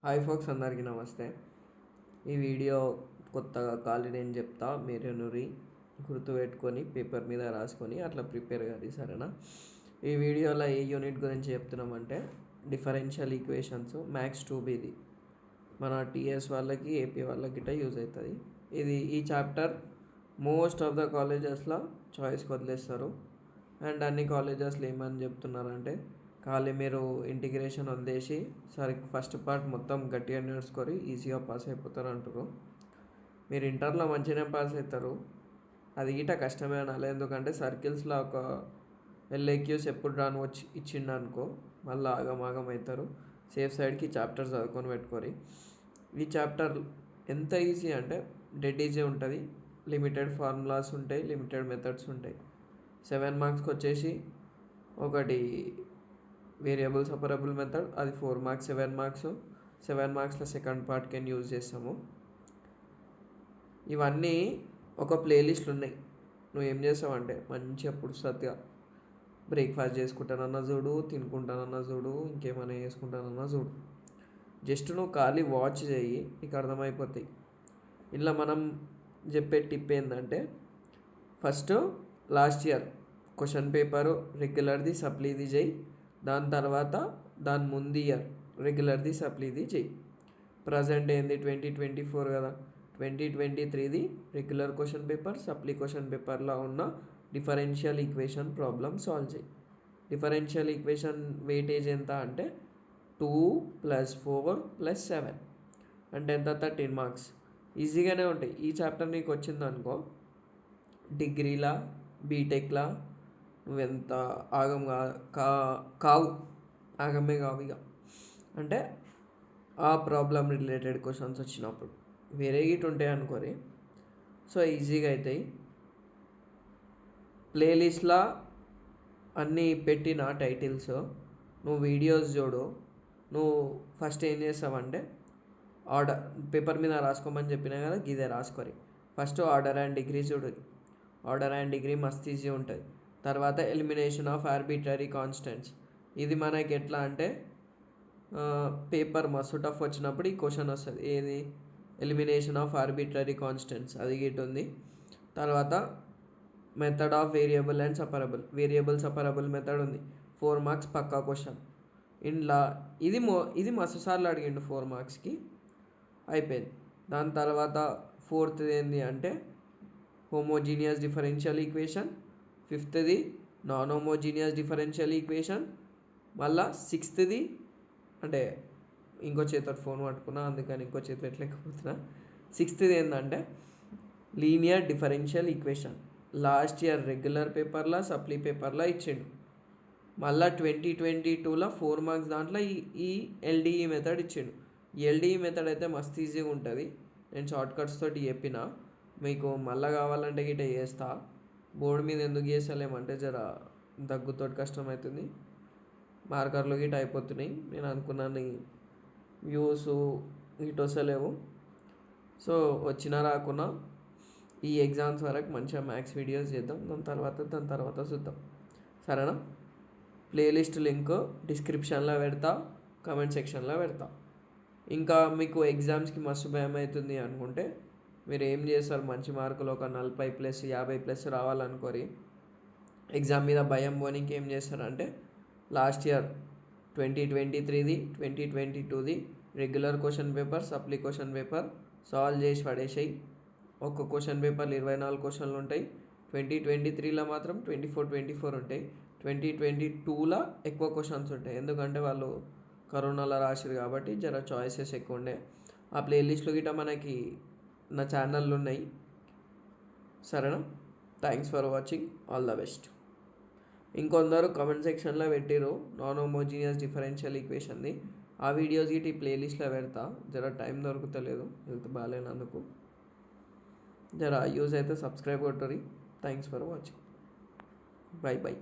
Hi folks, అందరికీ నమస్తే. ఈ వీడియో కొత్తగా ఖాళీ నేను చెప్తా, మీరు నూరి గుర్తుపెట్టుకొని పేపర్ మీద రాసుకొని అట్లా ప్రిపేర్ కాదు, సరేనా? ఈ వీడియోలో ఏ యూనిట్ గురించి చెప్తున్నామంటే డిఫరెన్షియల్ ఈక్వేషన్స్ మ్యాథ్స్ 2Bది. మన టీఎస్ వాళ్ళకి, ఏపీ వాళ్ళకి గిట్ట యూజ్ అవుతుంది. ఈ చాప్టర్ మోస్ట్ ఆఫ్ ద కాలేజెస్లో చాయిస్కి వదిలేస్తారు. అండ్ అన్ని కాలేజెస్లో ఏమని చెప్తున్నారంటే ఖాళీ మీరు ఇంటిగ్రేషన్ వదిలేసి సరే ఫస్ట్ పార్ట్ మొత్తం గట్టిగా నేర్చుకొని ఈజీగా పాస్ అయిపోతారు అంటారు. మీరు ఇంటర్లో మంచిగానే పాస్ అవుతారు, అది గిట కష్టమే అనాలి. ఎందుకంటే సర్కిల్స్లో ఒక ఎల్ఏక్యూస్ ఎప్పుడు రాను వచ్చి ఇచ్చిండనుకో మళ్ళీ ఆగమాగం అవుతారు. సేఫ్ సైడ్కి చాప్టర్ చదువుకొని పెట్టుకోరి. ఈ చాప్టర్ ఎంత ఈజీ అంటే డెడ్ ఈజీ ఉంటుంది. లిమిటెడ్ ఫార్ములాస్ ఉంటాయి, లిమిటెడ్ మెథడ్స్ ఉంటాయి. 7 మార్క్స్కి వచ్చేసి ఒకటి వేరియబుల్ సపరబుల్ మెథడ్, అది 4 మార్క్స్. 7 మార్క్స్లో సెకండ్ పార్ట్ కెన్ యూజ్ చేస్తాము. ఇవన్నీ ఒక ప్లేలిస్ట్లు ఉన్నాయి. నువ్వు ఏం చేస్తావంటే మంచిగా పుడుసత్తుగా బ్రేక్ఫాస్ట్ చేసుకుంటానన్నా చూడు, తినుకుంటానన్నా చూడు, ఇంకేమైనా చేసుకుంటానన్నా చూడు, జస్ట్ నువ్వు ఖాళీ వాచ్ చేయి, నీకు అర్థమైపోతాయి. ఇలా మనం చెప్పే టిప్ ఏంటంటే first last year question paper రెగ్యులర్ది సప్లీది చేయి, దాని తర్వాత దాని ముందు ఇయర్ రెగ్యులర్ది సప్లీది చెయ్యి. ప్రజెంట్ ఏంది 2024 కదా, 2023ది regular question paper, supply question పేపర్లో ఉన్న డిఫరెన్షియల్ ఈక్వేషన్ ప్రాబ్లమ్ సాల్వ్ చేయి. డిఫరెన్షియల్ ఈక్వేషన్ వెయిటేజ్ ఎంత అంటే 2 + 4 + 7 అంటే ఎంత, 13 మార్క్స్. ఈజీగానే ఉంటాయి. ఈ చాప్టర్ నీకు వచ్చిందనుకో డిగ్రీలా బీటెక్లా నువ్వెంత ఆగం కావు, ఆగమే కావు ఇక. అంటే ఆ ప్రాబ్లం రిలేటెడ్ క్వశ్చన్స్ వచ్చినప్పుడు వేరే గిట్ ఉంటాయి అనుకోరి, సో ఈజీగా అవుతాయి. ప్లేలిస్ట్లో అన్నీ పెట్టిన టైటిల్స్ నువ్వు వీడియోస్ చూడు. నువ్వు ఫస్ట్ ఏం చేస్తావంటే ఆర్డర్ పేపర్ మీద రాసుకోమని చెప్పినా కదా, ఇదే రాసుకోరి. ఫస్ట్ ఆర్డర్ అండ్ డిగ్రీ చూడు. ఆర్డర్ అండ్ డిగ్రీ మస్త్ ఈజీ ఉంటుంది. తర్వాత ఎలిమినేషన్ ఆఫ్ ఆర్బిట్రరీ కాన్స్టెంట్స్, ఇది మనకి ఎట్లా అంటే పేపర్ మస్తు టఫ్ వచ్చినప్పుడు ఈ క్వశ్చన్ వస్తుంది. ఏది, ఎలిమినేషన్ ఆఫ్ ఆర్బిట్రరీ కాన్స్టెంట్స్, అది గిట్ ఉంది. తర్వాత method of variable and separable, variable separable method ఉంది. 4 మార్క్స్ పక్కా క్వశ్చన్. ఇంట్లో ఇది మస్తు సార్లు అడిగిండు 4 మార్క్స్కి, అయిపోయింది. దాని తర్వాత 4th ఏంది అంటే homogeneous differential equation, 5th non homogeneous differential equation, మళ్ళా 6th అంటే ఇంకో చేతితో ఫోన్ పట్టుకున్నా అందుకని ఇంకో చేతితో ఎట్లెక్కపోతున్నా. 6th ఏంటంటే linear differential equation. Last year regular పేపర్లో సప్లీ పేపర్లో ఇచ్చిండు. మళ్ళీ 2022లో 4 మార్క్స్ దాంట్లో ఈ ఎల్డిఈ మెథడ్ ఇచ్చిండు. ఈ ఎల్డిఈ మెథడ్ అయితే మస్తు ఈజీగా ఉంటుంది. నేను షార్ట్కట్స్ తోటి చెప్పిన, మీకు మళ్ళీ కావాలంటే గిట్ట చేస్తా. బోర్డు మీద ఎందుకు చేస్తలేమంటే జర దగ్గుతోటి కష్టమవుతుంది, మార్కర్లు గిట్ట అయిపోతున్నాయి. నేను అనుకున్నాను వ్యూస్ ఇటు వస్తలేవు. సో వచ్చినా రాకున్నా ఈ ఎగ్జామ్స్ వరకు మంచిగా మ్యాథ్స్ వీడియోస్ చేద్దాం, దాని తర్వాత చూద్దాం, సరేనా? ప్లేలిస్ట్ లింక్ డిస్క్రిప్షన్లో పెడతా, కామెంట్ సెక్షన్లో పెడతా. ఇంకా మీకు ఎగ్జామ్స్కి మస్తు భయం అవుతుంది అనుకుంటే మీరు ఏం చేస్తారు, మంచి మార్కులు ఒక 40+, 50+ రావాలనుకోరి, ఎగ్జామ్ మీద భయం పోనీకి ఏం చేస్తారంటే లాస్ట్ ఇయర్ 2023ది 2022ది regular question paper, supply question paper solve చేసి పడేసాయి. ఒక్క క్వశ్చన్ పేపర్లు 24 క్వశ్చన్లు ఉంటాయి. 2023లో మాత్రం 24 ఉంటాయి. 2022లో ఎక్కువ క్వశ్చన్స్ ఉంటాయి, ఎందుకంటే వాళ్ళు కరోనాలో రాసిరు కాబట్టి జర చాయిసెస్ ఎక్కువ ఉండే. ఆ ప్లేలిస్ట్లో గిట్ట మనకి నా ఛానల్లో ఉన్నాయి, సరేనా? Thanks for watching, all the best. ఇంకొందరు కామెంట్ సెక్షన్లో పెట్టిరు నాన్ హోమోజీనియస్ డిఫరెన్షియల్ ఈక్వేషన్ది, ఆ వీడియోస్ గిట్ ఈ ప్లేలిస్ట్లో పెడతా. జర టైం దొరుకుతలేదు, హెల్త్ బాగాలేనందుకు. జర యూజ్ అయితే సబ్స్క్రైబ్ కొట్టుర్రి. Thanks for watching, by.